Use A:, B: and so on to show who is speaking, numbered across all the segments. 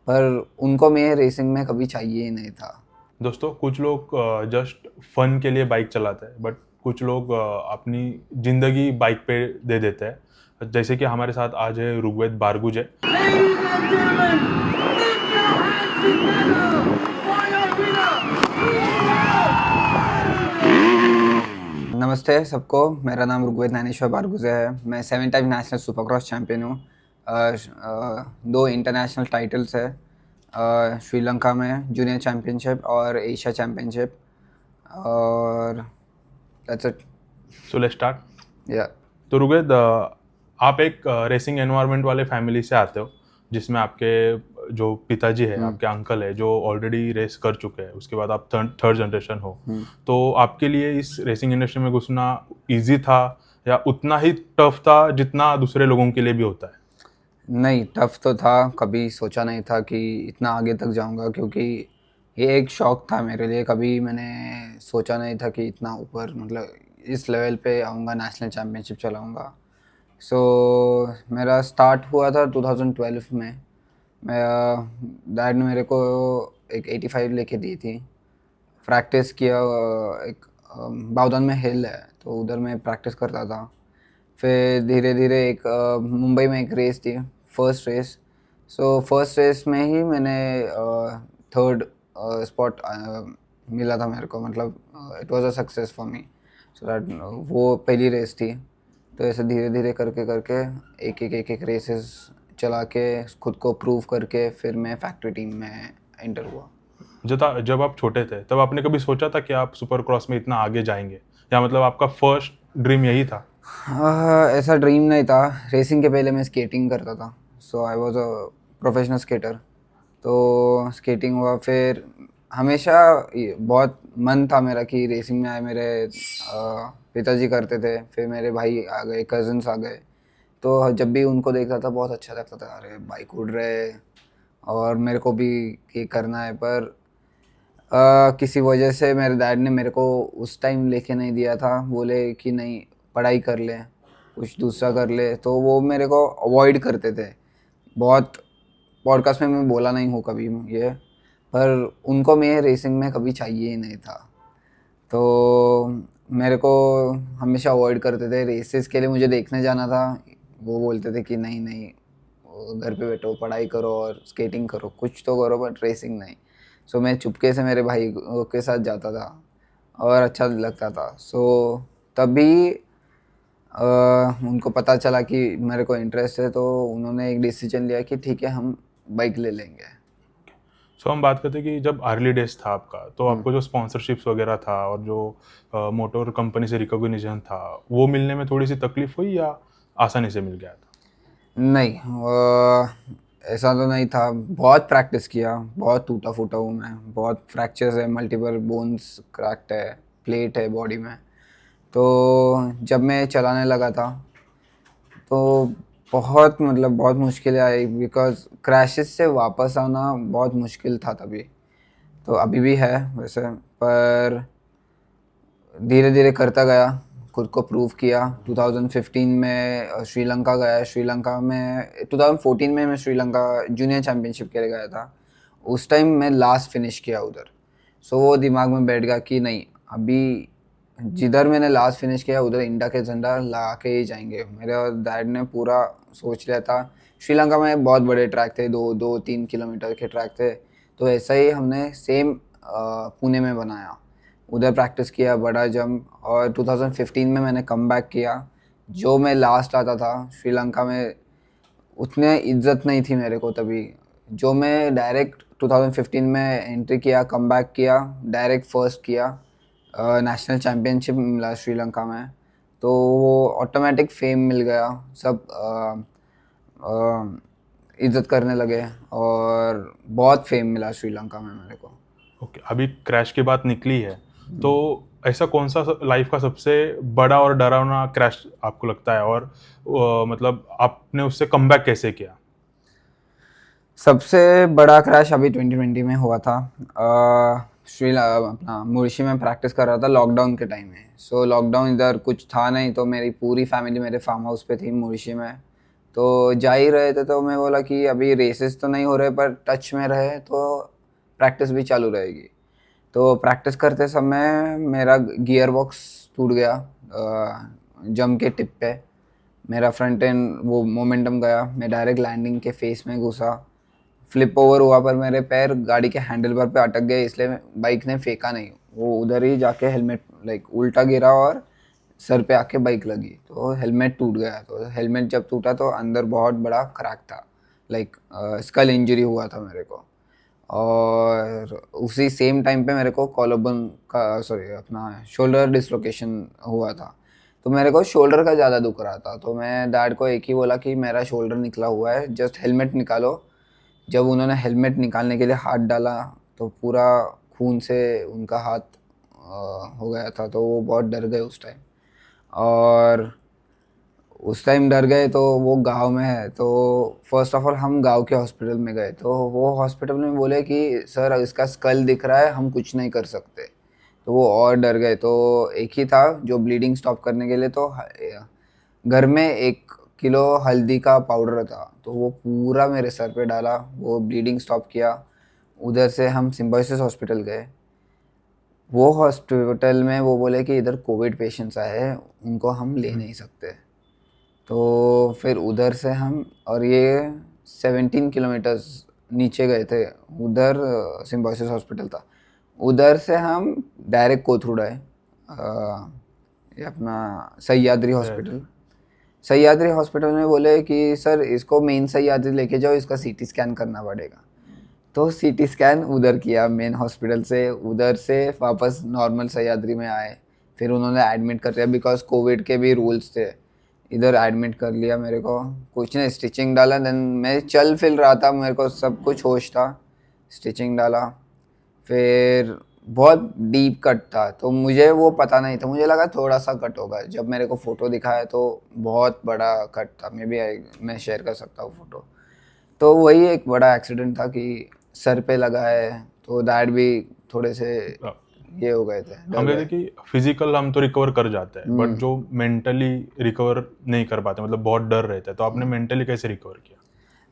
A: पर उनको मैं रेसिंग में कभी चाहिए ही नहीं था।
B: दोस्तों, कुछ लोग जस्ट फन के लिए बाइक चलाते हैं, बट कुछ लोग अपनी जिंदगी बाइक पे दे देते हैं। जैसे कि हमारे साथ आज है Rigveda बारगुजे।
C: Ladies and gentlemen, put your hands together for your winner.
A: नमस्ते सबको, मेरा नाम ऋग्वेद ज्ञानेश्वर बारगुजे है। मैं 7 टाइम नेशनल सुपरक्रॉस चैम्पियन हूँ। 2 इंटरनेशनल टाइटल्स है, श्रीलंका में जूनियर चैम्पियनशिप और एशिया चैम्पियनशिप, और that's it.
B: So let's start.
A: या
B: तो ऋग्वेद, आप एक रेसिंग एनवायरनमेंट वाले फैमिली से आते हो, जिसमें आपके जो पिताजी है, आपके अंकल है, जो ऑलरेडी रेस कर चुके हैं। उसके बाद आप थर्ड जनरेशन हो। तो आपके लिए इस रेसिंग इंडस्ट्री में घुसना इजी था या उतना ही टफ था जितना दूसरे लोगों के लिए भी होता है?
A: नहीं, टफ तो था। कभी सोचा नहीं था कि इतना आगे तक जाऊंगा, क्योंकि ये एक शौक था मेरे लिए। कभी मैंने सोचा नहीं था कि इतना ऊपर, मतलब इस लेवल पे आऊँगा, नेशनल चैम्पियनशिप चलाऊँगा। सो मेरा स्टार्ट हुआ था 2012 में। डैड ने मेरे को एक 85 लेके दी थी। प्रैक्टिस किया, एक बाउदान में हिल है तो उधर मैं प्रैक्टिस करता था। फिर धीरे धीरे एक मुंबई में एक रेस थी, first race. So first race में ही मैंने थर्ड स्पॉट मिला था मेरे को, मतलब it was a success for me. So that वो पहली रेस थी। तो ऐसे धीरे धीरे करके करके एक रेसेस चला के खुद को प्रूव करके फिर मैं फैक्ट्री टीम में एंटर हुआ।
B: जब आप छोटे थे तब आपने कभी सोचा था कि आप सुपर क्रॉस में इतना आगे जाएंगे, या मतलब आपका फर्स्ट ड्रीम यही था?
A: ऐसा ड्रीम नहीं था। रेसिंग के पहले मैं स्केटिंग करता था। So I was a professional skater. तो स्केटिंग हुआ, फिर हमेशा बहुत मन था मेरा कि रेसिंग में आए। मेरे पिताजी करते थे, फिर मेरे भाई आ गए, कज़न्स आ गए। तो जब भी उनको देखता था बहुत अच्छा लगता था, अरे बाइक उड़ रहे और मेरे को भी ये करना है। पर किसी वजह से मेरे डैड ने मेरे को उस टाइम लेके नहीं दिया था। बोले कि नहीं, पढ़ाई कर ले, कुछ दूसरा कर ले। तो वो मेरे को अवॉइड करते थे बहुत। पॉडकास्ट में मैं बोला नहीं हूँ कभी ये, पर उनको मैं रेसिंग में कभी चाहिए ही नहीं था। तो मेरे को हमेशा अवॉइड करते थे। रेसेस के लिए मुझे देखने जाना था, वो बोलते थे कि नहीं नहीं, घर पे बैठो, पढ़ाई करो और स्केटिंग करो, कुछ तो करो बट रेसिंग नहीं। सो मैं चुपके से मेरे भाई के साथ जाता था और अच्छा लगता था। सो तभी उनको पता चला कि मेरे को इंटरेस्ट है, तो उन्होंने एक डिसीजन लिया कि ठीक है, हम बाइक ले लेंगे।
B: सो हम बात करते हैं कि जब अर्ली डेज था आपका, तो आपको जो स्पॉन्सरशिप्स वगैरह था और जो मोटर कंपनी से रिकॉग्निशन था, वो मिलने में थोड़ी सी तकलीफ हुई या आसानी से मिल गया था?
A: नहीं, ऐसा तो नहीं था। बहुत प्रैक्टिस किया, बहुत टूटा फूटा हूँ मैं, बहुत फ्रैक्चर्स है, मल्टीपल बोन्स क्रैक्ड है, प्लेट है बॉडी में। तो जब मैं चलाने लगा था तो बहुत, मतलब बहुत मुश्किलें आई, बिकॉज क्रैशेस से वापस आना बहुत मुश्किल था तभी। तो अभी भी है वैसे, पर धीरे धीरे करता गया, खुद को प्रूव किया। 2015 में श्रीलंका गया। श्रीलंका में 2014 में मैं श्रीलंका जूनियर चैम्पियनशिप के लिए गया था। उस टाइम मैं लास्ट फिनिश किया उधर। सो वो दिमाग में बैठ गया कि नहीं, अभी जिधर मैंने लास्ट फिनिश किया उधर इंडिया के झंडा ला के ही जाएंगे। मेरे डैड ने पूरा सोच लिया था। श्रीलंका में बहुत बड़े ट्रैक थे, 2-3 किलोमीटर के ट्रैक थे। तो ऐसा ही हमने सेम पुणे में बनाया, उधर प्रैक्टिस किया, बड़ा जंप। और 2015 में मैंने कम बैक किया। जो मैं लास्ट आता था श्रीलंका में, उतने इज्जत नहीं थी मेरे को तभी। जो मैं डायरेक्ट 2015 में एंट्री किया, कम बैक किया, डायरेक्ट फर्स्ट किया, नेशनल चैम्पियनशिप मिला श्रीलंका में। तो वो ऑटोमेटिक फेम मिल गया, सब इज्जत करने लगे और बहुत फेम मिला श्रीलंका में मेरे को।
B: ओके, अभी क्रैश की बात निकली है, तो ऐसा कौन सा लाइफ का सबसे बड़ा और डरावना क्रैश आपको लगता है, और मतलब आपने उससे कमबैक कैसे किया?
A: सबसे बड़ा क्रैश अभी 2020 में हुआ था। अपना मुर्शी में प्रैक्टिस कर रहा था लॉकडाउन के टाइम में। सो लॉकडाउन इधर कुछ था नहीं, तो मेरी पूरी फैमिली मेरे फार्म हाउस पे थी मुर्शी में। तो जा ही रहे थे, तो मैं बोला कि अभी रेसेस तो नहीं हो रहे पर टच में रहे तो प्रैक्टिस भी चालू रहेगी। तो प्रैक्टिस करते समय मेरा गियर बॉक्स टूट गया जंप के टिप पे। मेरा फ्रंट एंड वो मोमेंटम गया, मैं डायरेक्ट लैंडिंग के फेस में घुसा, फ्लिप ओवर हुआ पर मेरे पैर गाड़ी के हैंडल बार पे अटक गए, इसलिए बाइक ने फेंका नहीं, वो उधर ही जाके हेलमेट लाइक उल्टा गिरा और सर पे आके बाइक लगी, तो हेलमेट टूट गया। तो हेलमेट जब टूटा तो अंदर बहुत बड़ा क्रैक था, लाइक स्कल इंजरी हुआ था मेरे को। और उसी सेम टाइम पे मेरे को कॉलरबोन का सॉरी अपना शोल्डर डिसलोकेशन हुआ था। तो मेरे को शोल्डर का ज़्यादा दुख रहा था, तो मैं डैड को एक ही बोला कि मेरा शोल्डर निकला हुआ है, जस्ट हेलमेट निकालो। जब उन्होंने हेलमेट निकालने के लिए हाथ डाला तो पूरा खून से उनका हाथ हो गया था, तो वो बहुत डर गए उस टाइम। और उस टाइम डर गए, तो वो गांव में है, तो फर्स्ट ऑफ ऑल हम गांव के हॉस्पिटल में गए, तो वो हॉस्पिटल में बोले कि सर इसका स्कल दिख रहा है, हम कुछ नहीं कर सकते। तो वो और डर गए। तो एक ही था जो ब्लीडिंग स्टॉप करने के लिए, तो घर में 1 किलो हल्दी का पाउडर था, तो वो पूरा मेरे सर पे डाला, वो ब्लीडिंग स्टॉप किया। उधर से हम सिम्बायोसिस हॉस्पिटल गए। वो हॉस्पिटल में वो बोले कि इधर कोविड पेशेंट्स आए हैं, उनको हम ले नहीं सकते। तो फिर उधर से हम, और ये 17 किलोमीटर्स नीचे गए थे, उधर सिम्बायोसिस हॉस्पिटल था। उधर से हम डायरेक्ट कोथरूड आए, ये अपना सह्याद्री हॉस्पिटल। सह्याद्री हॉस्पिटल में बोले कि सर इसको मेन सह्याद्री लेके जाओ, इसका सीटी स्कैन करना पड़ेगा। तो सीटी स्कैन उधर किया मेन हॉस्पिटल से, उधर से वापस नॉर्मल सह्याद्री में आए। फिर उन्होंने एडमिट कर दिया, बिकॉज कोविड के भी रूल्स थे। इधर एडमिट कर लिया मेरे को, कुछ नहीं, स्टिचिंग डाला। देन मैं चल फिर रहा था, मेरे को सब कुछ होश था। स्टिचिंग डाला, फिर बहुत डीप कट था, तो मुझे वो पता नहीं था, मुझे लगा थोड़ा सा कट होगा। जब मेरे को फ़ोटो दिखाया तो बहुत बड़ा कट था, मैं शेयर कर सकता हूँ फ़ोटो। तो वही एक बड़ा एक्सीडेंट था कि सर पे लगा है, तो डैड भी थोड़े से ये हो गए थे, डर
B: हम
A: गए।
B: कहते कि फिजिकल हम तो रिकवर कर जाते हैं, बट जो मेंटली रिकवर नहीं कर पाते, मतलब बहुत डर रहता है, तो आपने मेंटली कैसे रिकवर किया?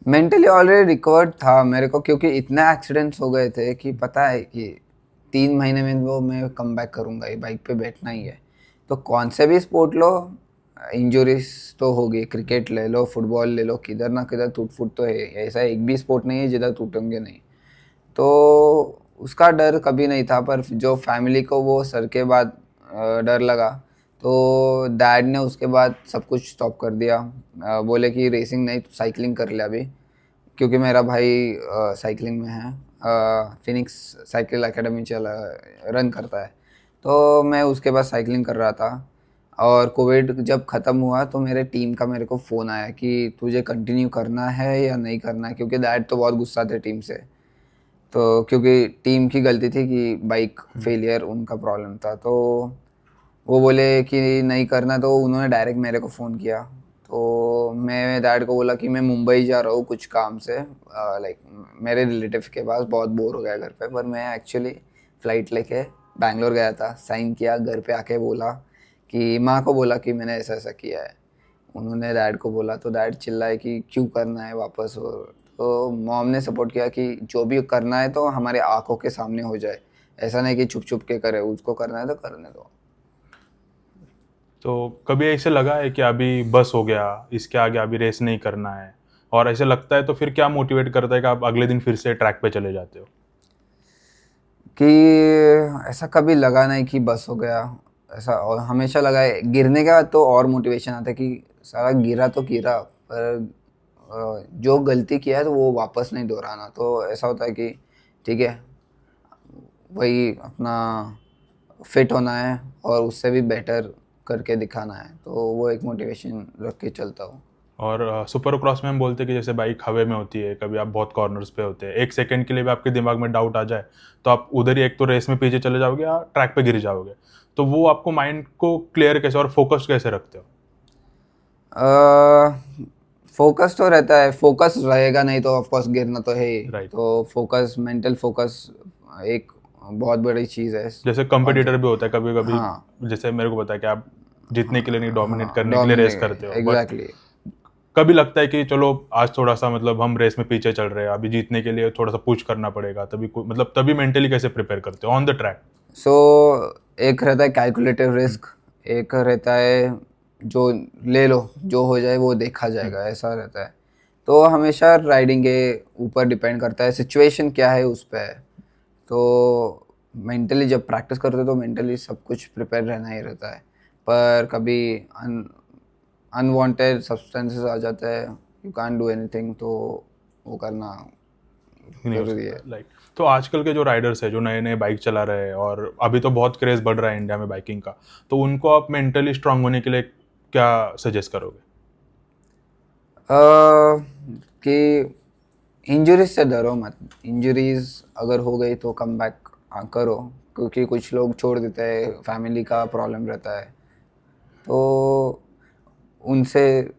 A: मेंटली ऑलरेडी रिकवर्ड था मेरे को, क्योंकि इतने एक्सीडेंट्स हो गए थे कि पता है कि 3 महीने में वो मैं कम बैक करूँगा, ये बाइक पे बैठना ही है। तो कौन से भी स्पोर्ट लो, इंजरीज तो होगी। क्रिकेट ले लो, फुटबॉल ले लो, किधर ना किधर टूट फूट तो है। ऐसा एक भी स्पोर्ट नहीं है जिधर टूटेंगे नहीं। तो उसका डर कभी नहीं था, पर जो फैमिली को वो सर के बाद डर लगा, तो डैड ने उसके बाद सब कुछ स्टॉप कर दिया। बोले कि रेसिंग नहीं, तो साइकिलिंग कर ले अभी, क्योंकि मेरा भाई साइकिलिंग में है, फिनिक्स साइकिल एकेडमी चला रन करता है। तो मैं उसके बाद साइकिलिंग कर रहा था। और कोविड जब ख़त्म हुआ तो मेरे टीम का मेरे को फ़ोन आया कि तुझे कंटिन्यू करना है या नहीं करना है, क्योंकि डैड तो बहुत गुस्सा थे टीम से। तो क्योंकि टीम की गलती थी कि बाइक फेलियर उनका प्रॉब्लम था, तो वो बोले कि नहीं करना, तो उन्होंने डायरेक्ट मेरे को फ़ोन किया। तो मैं डैड को बोला कि मैं मुंबई जा रहा हूँ कुछ काम से, लाइक मेरे रिलेटिव के पास, बहुत बोर हो गया घर पे। पर मैं एक्चुअली फ़्लाइट लेके बैंगलोर गया था, साइन किया, घर पे आके बोला कि माँ को बोला कि मैंने ऐसा ऐसा किया है। उन्होंने डैड को बोला, तो डैड चिल्लाए कि क्यों करना है वापस हो। तो मॉम ने सपोर्ट किया कि जो भी करना है तो हमारे आंखों के सामने हो जाए, ऐसा नहीं कि छुप छुप के करे, उसको करना है तो करने दो।
B: तो कभी ऐसे लगा है कि अभी बस हो गया, इसके आगे अभी रेस नहीं करना है, और ऐसे लगता है तो फिर क्या मोटिवेट करता है कि आप अगले दिन फिर से ट्रैक पे चले जाते हो?
A: कि ऐसा कभी लगा नहीं कि बस हो गया, ऐसा। और हमेशा लगा है गिरने के बाद तो और मोटिवेशन आता है कि सारा गिरा तो गिरा, पर जो गलती किया है तो वो वापस नहीं दोहराना। तो ऐसा होता है कि ठीक है, वही अपना फिट होना है और उससे भी बेटर करके दिखाना है, तो वो एक मोटिवेशन रख के चलता हूँ।
B: और सुपर क्रॉस में हम बोलते हैं कि जैसे बाइक हवा में होती है, कभी आप बहुत कॉर्नर्स पे होते हैं, 1 सेकंड के लिए भी आपके दिमाग में डाउट आ जाए तो आप उधर ही एक तो रेस में पीछे चले जाओगे या ट्रैक पे गिर जाओगे। तो वो आपको माइंड को क्लियर कैसे और फोकस्ड कैसे रखते हो?
A: फोकस तो रहता है, फोकस रहेगा नहीं तो ऑफकोर्स गिरना तो है ही।
B: Right.
A: तो फोकस, मेंटल फोकस एक बहुत बड़ी चीज़ है।
B: जैसे कंपटीटर भी होता है कभी कभी,
A: हाँ।
B: जैसे मेरे को पता है कि आप जीतने के लिए नहीं, डोमिनेट करने के लिए रेस करते हो, बट
A: एग्जैक्टली।
B: कभी लगता है कि चलो आज थोड़ा सा मतलब हम रेस में पीछे चल रहे हैं, अभी जीतने के लिए थोड़ा सा पुश करना पड़ेगा, मतलब तभी मेंटली कैसे प्रिपेयर करते हो ऑन द ट्रैक?
A: सो एक रहता है कैलकुलेटिव रिस्क, एक रहता है जो ले लो, जो हो जाए वो देखा जाएगा, ऐसा रहता है। तो हमेशा राइडिंग के ऊपर डिपेंड करता है, सिचुएशन क्या है उस पर है। तो मेंटली जब प्रैक्टिस करते हो तो मेंटली सब कुछ प्रिपेयर रहना ही रहता है, पर कभी अनवांटेड सब्सटेंसेस आ जाते हैं, यू कांट डू एनीथिंग, तो वो करना
B: नहीं हो
A: जरूरी है।
B: सकता लाइक। तो आजकल के जो राइडर्स है जो नए नए बाइक चला रहे हैं, और अभी तो बहुत क्रेज बढ़ रहा है इंडिया में बाइकिंग का, तो उनको आप मेंटली स्ट्रांग होने के लिए क्या सजेस्ट करोगे?
A: कि इंजरीज से डरो मत। इंजरीज अगर हो गई तो कम बैक करो, क्योंकि कुछ लोग छोड़ देते हैं, फैमिली का प्रॉब्लम रहता है, तो उनसे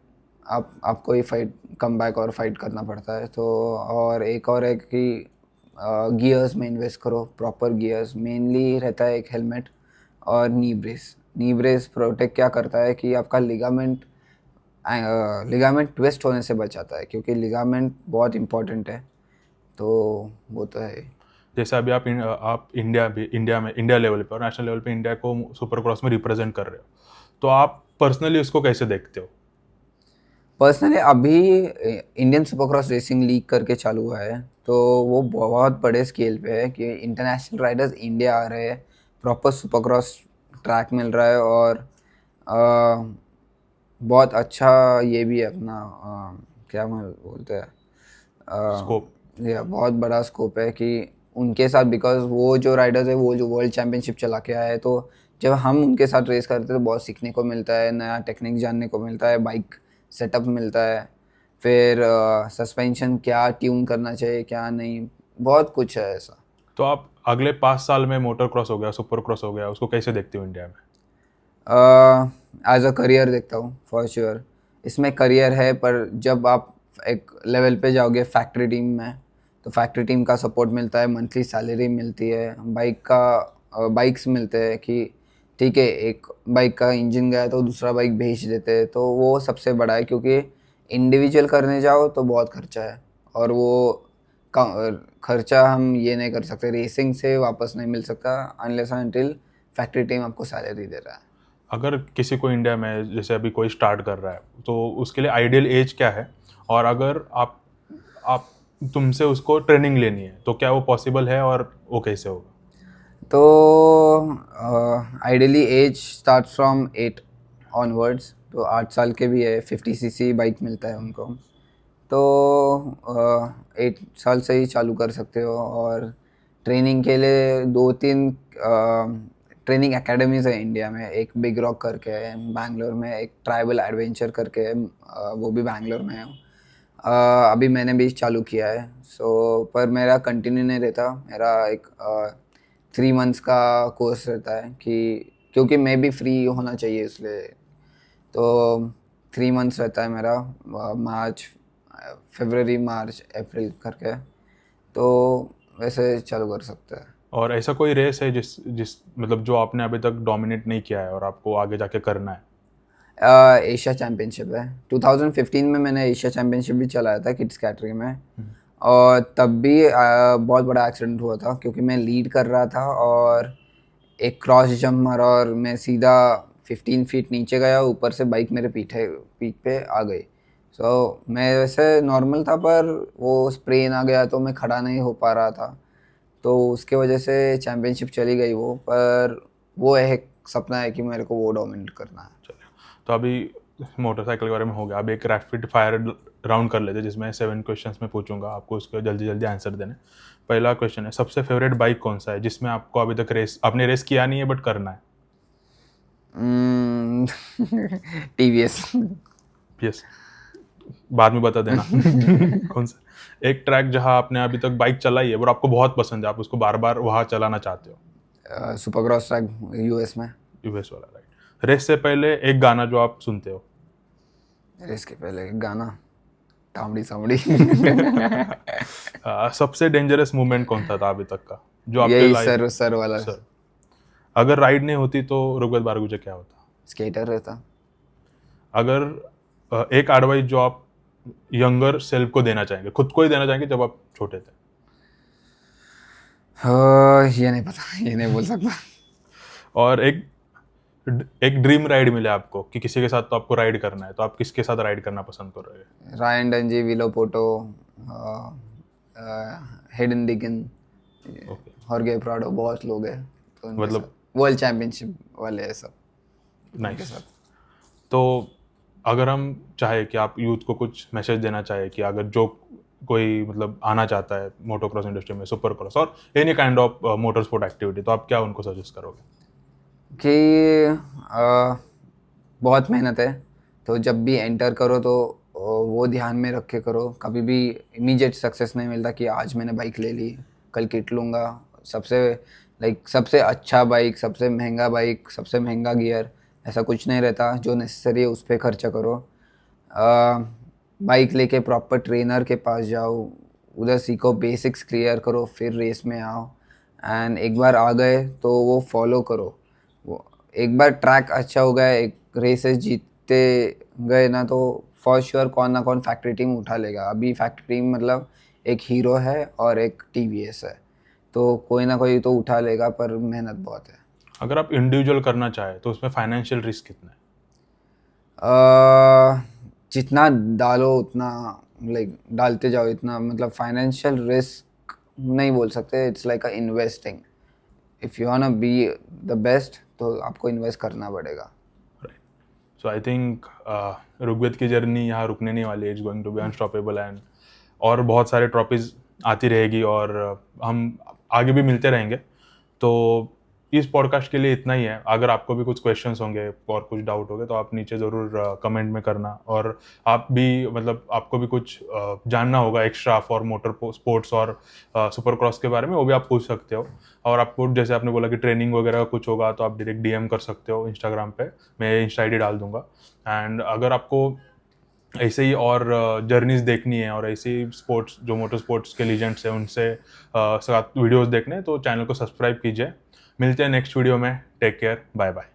A: आपको ही फाइट कम बैक और फाइट करना पड़ता है। तो और एक और है कि गियर्स में इन्वेस्ट करो, प्रॉपर गियर्स मेनली रहता है, एक हेलमेट और नी ब्रेस। नी ब्रेस प्रोटेक्ट क्या करता है कि आपका लिगामेंट ट्विस्ट होने से बचाता है, क्योंकि लिगामेंट बहुत इंपॉर्टेंट है। तो वो तो है।
B: जैसे अभी आप इंडिया लेवल पे और नेशनल लेवल पे इंडिया को सुपर क्रॉस में रिप्रेजेंट कर रहे हो, तो आप पर्सनली उसको कैसे देखते हो?
A: पर्सनली अभी इंडियन सुपरक्रॉस रेसिंग लीग करके चालू हुआ है, तो वो बहुत बड़े स्केल पे है कि इंटरनेशनल राइडर्स इंडिया आ रहे हैं, प्रॉपर सुपरक्रॉस ट्रैक मिल रहा है, और बहुत अच्छा ये भी है अपना क्या बोलते हैं,
B: स्कोप।
A: ये बहुत बड़ा स्कोप है कि उनके साथ, बिकॉज वो जो राइडर्स है वो जो वर्ल्ड चैम्पियनशिप चला के आए हैं, तो जब हम उनके साथ रेस करते हैं तो बहुत सीखने को मिलता है, नया टेक्निक जानने को मिलता है, बाइक सेटअप मिलता है, फिर सस्पेंशन क्या ट्यून करना चाहिए क्या नहीं, बहुत कुछ है ऐसा।
B: तो आप अगले 5 साल में मोटर क्रॉस हो गया, सुपर क्रॉस हो गया, उसको कैसे देखते हो इंडिया में?
A: एज अ करियर देखता हूँ फॉर श्योर। इसमें करियर है, पर जब आप एक लेवल पे जाओगे फैक्ट्री टीम में, तो फैक्ट्री टीम का सपोर्ट मिलता है, मंथली सैलरी मिलती है, बाइक्स मिलते हैं कि ठीक है, एक बाइक का इंजन गया तो दूसरा बाइक भेज देते हैं, तो वो सबसे बड़ा है, क्योंकि इंडिविजुअल करने जाओ तो बहुत खर्चा है, और वो खर्चा हम ये नहीं कर सकते, रेसिंग से वापस नहीं मिल सकता अनलेस अनटिल फैक्ट्री टीम आपको सैलरी दे रहा है।
B: अगर किसी को इंडिया में जैसे अभी कोई स्टार्ट कर रहा है, तो उसके लिए आइडियल एज क्या है? और अगर आप तुमसे उसको ट्रेनिंग लेनी है तो क्या वो पॉसिबल है, और वो कैसे होगा?
A: तो ideally age start from 8 onwards, तो 8 साल के भी है, 50cc बाइक मिलता है उनको, तो 8 साल से ही चालू कर सकते हो। और ट्रेनिंग के लिए 2-3 ट्रेनिंग एकेडमीज़ है इंडिया में, एक बिग रॉक करके है बैंगलोर में, एक ट्राइबल एडवेंचर करके है, वो भी बैंगलोर में है। अभी मैंने भी चालू किया है, सो पर मेरा कंटिन्यू नहीं रहता, मेरा एक 3 मंथ्स का कोर्स रहता है, कि क्योंकि मैं भी फ्री होना चाहिए इसलिए, तो 3 मंथ्स रहता है मेरा, फरवरी मार्च अप्रैल करके, तो वैसे चालू कर सकते हैं।
B: और ऐसा कोई रेस है जिस जिस मतलब जो आपने अभी तक डोमिनेट नहीं किया है और आपको आगे जाके करना है?
A: एशिया चैम्पियनशिप है, 2015 में मैंने एशिया चैम्पियनशिप भी चलाया था किड्स कैटेगरी में, और तब भी बहुत बड़ा एक्सीडेंट हुआ था, क्योंकि मैं लीड कर रहा था और एक क्रॉस जंप मारा और मैं सीधा 15 फीट नीचे गया, ऊपर से बाइक मेरे पीठ पे आ गई। सो मैं वैसे नॉर्मल था, पर वो स्प्रेन आ गया तो मैं खड़ा नहीं हो पा रहा था, तो उसके वजह से चैम्पियनशिप चली गई वो, पर वो एक सपना है कि मेरे को वो डोमिनेट करना है।
B: चलिए, तो अभी मोटरसाइकिल के बारे में हो गया, अब एक रैपिड फायर राउंड कर लेते हैं जिसमें 7 क्वेश्चंस मैं पूछूंगा, आपको उसके जल्दी जल्दी आंसर देने। पहला क्वेश्चन है, सबसे फेवरेट बाइक कौन सा है जिसमें आपको अभी तक आपने रेस किया नहीं है बट करना है?
A: टीवीएस।
B: यस, बाद में बता देना। कौन सा एक ट्रैक जहां आपने अभी तक बाइक चलाई है और आपको बहुत पसंद है, आप उसको बार बार वहां चलाना चाहते हो?
A: सुपरक्रॉस ट्रैक यूएस में।
B: यूएस वाला, राइट। रेस से पहले एक गाना जो आप सुनते हो?
A: रेस के पहले एक गाना, तामड़ी सामड़ी।
B: सबसे डेंजरस मूवमेंट कौन सा था अभी तक का जो आपके
A: यही
B: लाइफ?
A: सर वाला।
B: सर, अगर राइड नहीं होती तो रुगवेद बारगुजे क्या होता?
A: स्केटर रहता।
B: अगर एक एडवाइस जो आप यंगर सेल्फ को देना चाहेंगे, खुद को ही देना चाहेंगे जब आप छोटे थे?
A: ये नहीं पता, ये नहीं बोल सकता।
B: और एक ड्रीम राइड मिले आपको कि किसी के साथ तो आपको राइड करना है, तो आप किसके साथ राइड करना पसंद करोगे?
A: Ryan Dungey, Villopoto, Haiden Deegan,
B: okay,
A: हॉर्गे प्राडो, बहुत लोग हैं। तो
B: मतलब
A: वर्ल्ड चैंपियनशिप वाले हैं सब।
B: नाइस। तो अगर हम चाहे कि आप यूथ को कुछ मैसेज देना चाहे कि अगर जो कोई मतलब आना चाहता है मोटो क्रॉस इंडस्ट्री में, सुपर क्रॉस और any kind of motor sport activity, तो आप क्या उनको सजेस्ट करोगे?
A: कि बहुत मेहनत है, तो जब भी एंटर करो तो वो ध्यान में रख के करो। कभी भी इमीडिएट सक्सेस नहीं मिलता कि आज मैंने बाइक ले ली, कल किट लूँगा। सबसे अच्छा बाइक, सबसे महंगा बाइक, सबसे महंगा गियर, ऐसा कुछ नहीं रहता। जो नेसेसरी है उस पर खर्चा करो। बाइक लेके प्रॉपर ट्रेनर के पास जाओ, उधर सीखो, बेसिक्स क्लियर करो, फिर रेस में आओ। एंड एक बार आ गए तो वो फॉलो करो। वो एक बार ट्रैक अच्छा हो गया, एक रेसेस जीतते गए ना, तो फॉर श्योर कौन ना कौन फैक्ट्री टीम उठा लेगा। अभी फैक्ट्री टीम मतलब एक हीरो है और एक टीवीएस है, तो कोई ना कोई तो उठा लेगा, पर मेहनत बहुत है।
B: अगर आप इंडिविजुअल करना चाहे तो उसमें फाइनेंशियल रिस्क कितना है?
A: जितना डालो उतना, डालते जाओ इतना, मतलब फाइनेंशियल रिस्क नहीं बोल सकते। It's like a investing. If you want be the best तो आपको इन्वेस्ट करना पड़ेगा।
B: सो आई थिंक ऋग्वेद की जर्नी यहाँ रुकने नहीं वाली है। It's going to be unstoppable and और बहुत सारे ट्रॉफीज आती रहेगी और हम आगे भी मिलते रहेंगे। तो इस पॉडकास्ट के लिए इतना ही है। अगर आपको भी कुछ क्वेश्चंस होंगे और कुछ डाउट होंगे तो आप नीचे ज़रूर कमेंट में करना। और आप भी मतलब आपको भी कुछ जानना होगा एक्स्ट्रा फॉर मोटर स्पोर्ट्स और सुपर क्रॉस के बारे में, वो भी आप पूछ सकते हो। और आपको जैसे आपने बोला कि ट्रेनिंग वगैरह का कुछ होगा तो आप डायरेक्ट डीएम कर सकते हो इंस्टाग्राम पे, मैं इंस्टा आईडी डाल दूंगा। एंड अगर आपको ऐसे ही और जर्नीज देखनी है और ऐसे ही स्पोर्ट्स जो मोटर स्पोर्ट्स के लीजेंड्स हैं उनसे साथ वीडियोस देखने हैं तो चैनल को सब्सक्राइब कीजिए। मिलते हैं नेक्स्ट वीडियो में। Take care, bye bye.